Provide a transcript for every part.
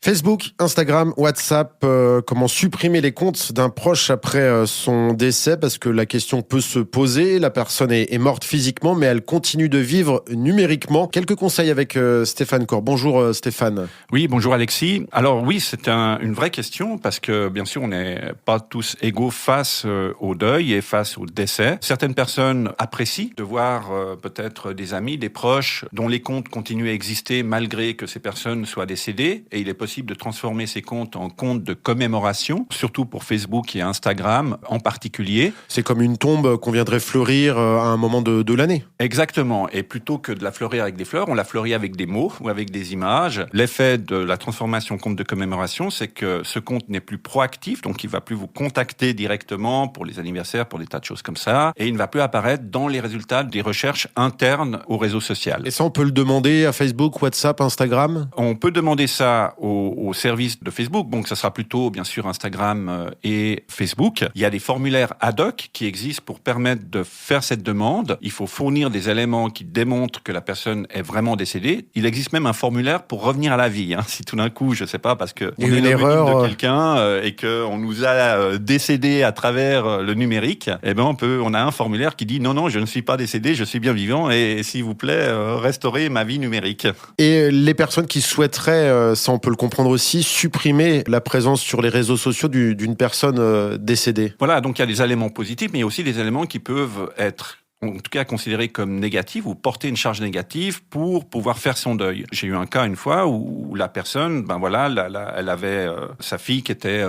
Facebook, Instagram, WhatsApp, comment supprimer les comptes d'un proche après son décès, parce que la question peut se poser. La personne est morte physiquement, mais elle continue de vivre numériquement. Quelques conseils avec Stéphane Corr. Bonjour Stéphane. Oui, bonjour Alexis. Alors oui, c'est une vraie question parce que bien sûr, on n'est pas tous égaux face au deuil et face au décès. Certaines personnes apprécient de voir peut-être des amis, des proches dont les comptes continuent à exister malgré que ces personnes soient décédées, et il est possible de transformer ces comptes en comptes de commémoration, surtout pour Facebook et Instagram en particulier. C'est comme une tombe qu'on viendrait fleurir à un moment de l'année. Exactement. Et plutôt que de la fleurir avec des fleurs, on la fleurit avec des mots ou avec des images. L'effet de la transformation en compte de commémoration, c'est que ce compte n'est plus proactif, donc il ne va plus vous contacter directement pour les anniversaires, pour des tas de choses comme ça, et il ne va plus apparaître dans les résultats des recherches internes au réseau social. Et ça, on peut le demander à Facebook, WhatsApp, Instagram ? On peut demander ça au service de Facebook, donc ça sera plutôt bien sûr Instagram et Facebook. Il y a des formulaires ad hoc qui existent pour permettre de faire cette demande. Il faut fournir des éléments qui démontrent que la personne est vraiment décédée. Il existe même un formulaire pour revenir à la vie. Si tout d'un coup, je sais pas, parce que on est une erreur de quelqu'un et que on nous a décédé à travers le numérique, eh ben on a un formulaire qui dit non, je ne suis pas décédé, je suis bien vivant et s'il vous plaît, restaurez ma vie numérique. Et les personnes qui souhaiteraient, ça on peut le comprendre aussi, supprimer la présence sur les réseaux sociaux d'une personne décédée. Voilà, donc il y a des éléments positifs, mais il y a aussi des éléments qui peuvent être en tout cas considérés comme négatifs ou porter une charge négative pour pouvoir faire son deuil. J'ai eu un cas une fois où la personne, elle avait sa fille qui était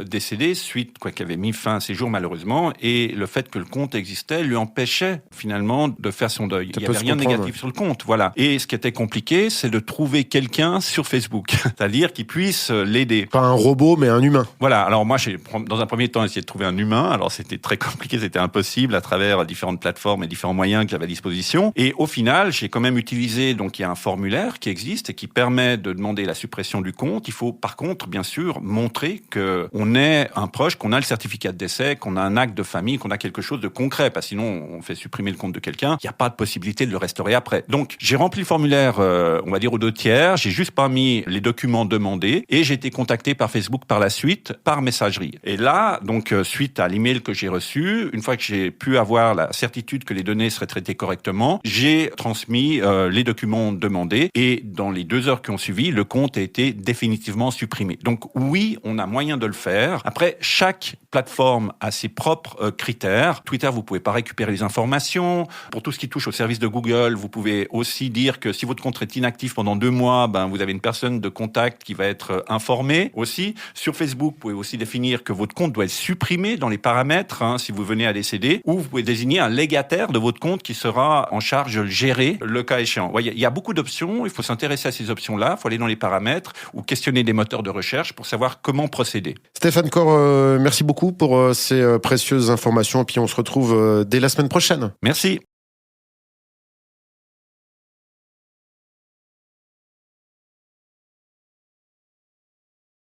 décédée qui avait mis fin à ses jours malheureusement, et le fait que le compte existait lui empêchait finalement de faire son deuil. Il n'y avait rien de négatif sur le compte, voilà. Et ce qui était compliqué, c'est de trouver quelqu'un sur Facebook, c'est-à-dire qui puisse l'aider. Pas un robot, mais un humain. Voilà. Alors moi, j'ai dans un premier temps essayé de trouver un humain. Alors c'était très compliqué, c'était impossible à travers différentes plateformes et différents moyens que j'avais à disposition. Et au final, j'ai quand même utilisé, donc il y a un formulaire qui existe et qui permet de demander la suppression du compte. Il faut par contre, bien sûr, montrer qu'on est un proche, qu'on a le certificat de décès, qu'on a un acte de famille, qu'on a quelque chose de concret. Parce que sinon, on fait supprimer le compte de quelqu'un. Il n'y a pas de possibilité de le restaurer après. Donc, j'ai rempli le formulaire, on va dire aux 2 tiers. J'ai juste pas mis les documents demandés et j'ai été contacté par Facebook par la suite, par messagerie. Et là, donc, suite à l'email que j'ai reçu, une fois que j'ai pu avoir la certitude que les données seraient traitées correctement, j'ai transmis les documents demandés et dans les 2 heures qui ont suivi, le compte a été définitivement supprimé. Donc oui, on a moyen de le faire. Après, chaque plateforme a ses propres critères. Twitter, vous pouvez pas récupérer les informations. Pour tout ce qui touche au service de Google, vous pouvez aussi dire que si votre compte est inactif pendant 2 mois, vous avez une personne de contact qui va être informée aussi. Sur Facebook, vous pouvez aussi définir que votre compte doit être supprimé dans les paramètres si vous venez à décéder, ou vous pouvez désigner un légataire de votre compte qui sera en charge de gérer le cas échéant. Il y a beaucoup d'options, il faut s'intéresser à ces options-là, il faut aller dans les paramètres ou questionner des moteurs de recherche pour savoir comment procéder. Stéphane Corr, merci beaucoup pour ces précieuses informations, et puis on se retrouve dès la semaine prochaine. Merci.